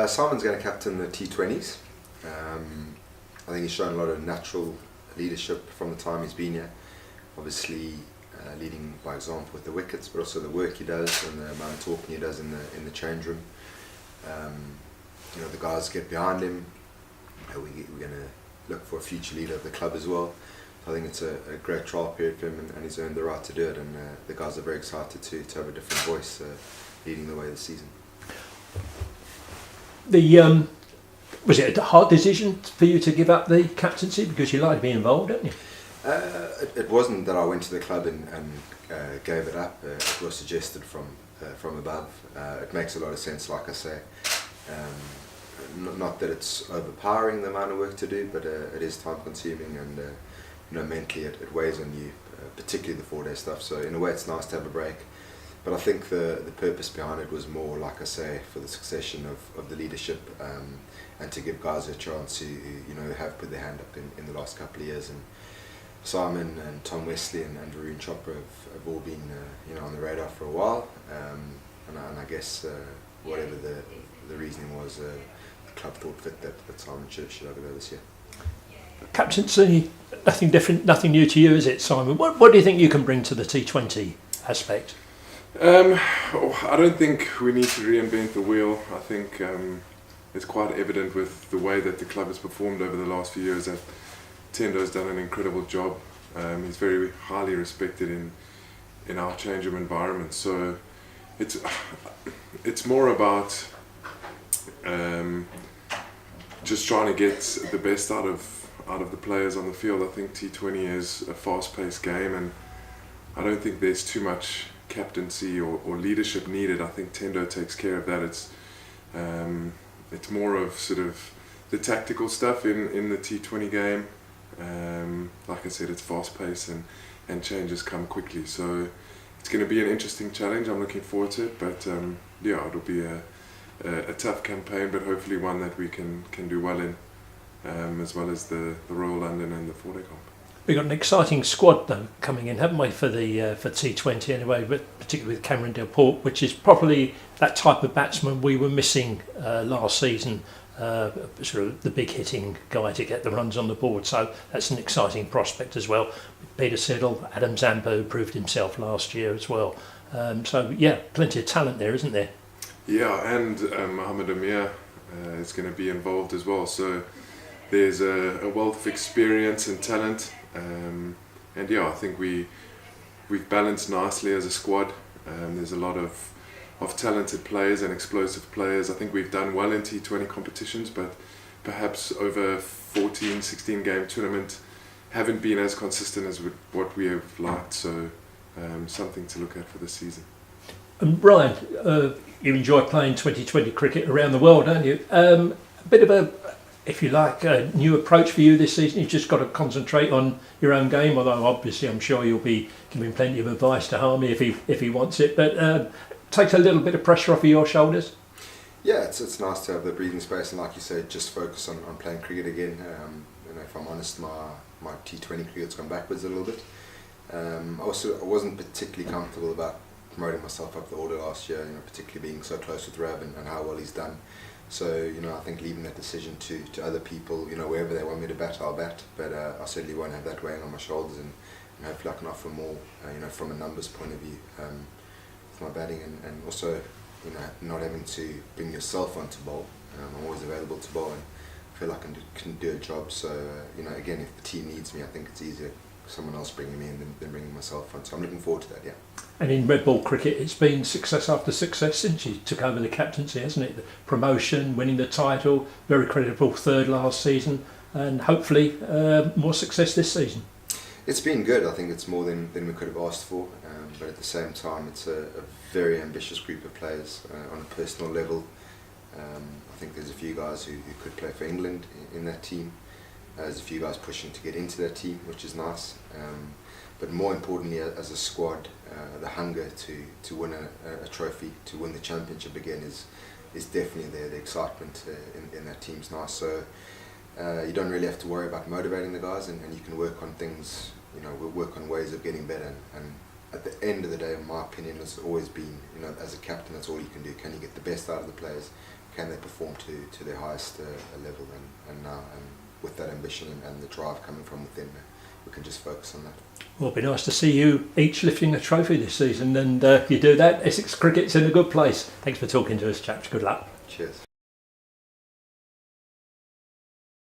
Simon's going to captain the T20s. I think he's shown a lot of natural leadership from the time he's been here. Obviously, leading by example with the wickets, but also the work he does and the amount of talking he does in the change room. The guys get behind him. We're going to look for a future leader of the club as well. I think it's a great trial period for him, and he's earned the right to do it. And the guys are very excited to have a different voice leading the way this season. Was it a hard decision for you to give up the captaincy because you like to be involved, don't you? It wasn't that I went to the club and gave it up. It was suggested from above. It makes a lot of sense, like I say. Not that it's overpowering the amount of work to do, but it is time consuming, and mentally it weighs on you, particularly the 4-day stuff. So in a way it's nice to have a break. But I think the purpose behind it was more, like I say, for the succession of the leadership, and to give guys a chance who have put their hand up in the last couple of years. And Simon and Tom Wesley and Varun Chopra have all been on the radar for a while, and I guess whatever the reasoning was, the club thought fit that Simon should have it this year. Captaincy, nothing different, nothing new to you, is it, Simon? What do you think you can bring to the T20 aspect? I don't think we need to reinvent the wheel. I think it's quite evident with the way that the club has performed over the last few years that Tendo's done an incredible job. He's very highly respected in our change room environment. So it's more about just trying to get the best out of the players on the field. I think T20 is a fast-paced game, and I don't think there's too much captaincy or leadership needed. I think Tendo takes care of that. It's more of sort of the tactical stuff in the T20 game. Like I said, it's fast-paced and changes come quickly. So it's going to be an interesting challenge. I'm looking forward to it. But it'll be a tough campaign, but hopefully one that we can do well in, as well as the Royal London and the 4-day comp. We've got an exciting squad though coming in, haven't we, for T20 anyway, but particularly with Cameron Delport, which is probably that type of batsman we were missing last season, sort of the big hitting guy to get the runs on the board. So that's an exciting prospect as well. Peter Siddle, Adam Zambo proved himself last year as well. Plenty of talent there, isn't there? Yeah, and Mohammed Amir is going to be involved as well. So there's a wealth of experience and talent. I think we've balanced nicely as a squad. There's a lot of talented players and explosive players. I think we've done well in T20 competitions, but perhaps over 14, 16 game tournament haven't been as consistent as what we have liked. So something to look at for this season. And Brian, you enjoy playing 2020 cricket around the world, don't you? A bit of a, if you like, a new approach for you this season. You've just got to concentrate on your own game, although obviously I'm sure you'll be giving plenty of advice to Harmy if he wants it, but takes a little bit of pressure off of your shoulders. Yeah, it's nice to have the breathing space, and like you say, just focus on playing cricket again. If I'm honest, my T20 cricket's gone backwards a little bit. I wasn't particularly comfortable about promoting myself up the order last year, particularly being so close with Rav and how well he's done. So, I think leaving that decision to other people, wherever they want me to bat, I'll bat. But I certainly won't have that weighing on my shoulders, and hopefully I can offer more, from a numbers point of view with my batting, and also, not having to bring yourself on to bowl. I'm always available to bowl, and I feel like I can do a job. So, again, if the team needs me, I think it's easier someone else bringing me in than bringing myself on. So I'm looking forward to that, yeah. And in red ball cricket, it's been success after success since you took over the captaincy, hasn't it? The promotion, winning the title, very creditable third last season, and hopefully more success this season. It's been good. I think it's more than we could have asked for, but at the same time, it's a very ambitious group of players on a personal level. I think there's a few guys who could play for England in that team. There's a few guys pushing to get into that team, which is nice. But more importantly, as a squad, the hunger to win a trophy, to win the championship again is definitely there. The excitement in that team's nice. So you don't really have to worry about motivating the guys, and you can work on things. We'll work on ways of getting better. And at the end of the day, in my opinion, has always been, as a captain, that's all you can do. Can you get the best out of the players? can they perform to their highest level, and now with that ambition and the drive coming from within, we can just focus on that. Well, it'll be nice to see you each lifting a trophy this season, and if you do that, Essex Cricket's in a good place. Thanks for talking to us, chaps. Good luck. Cheers.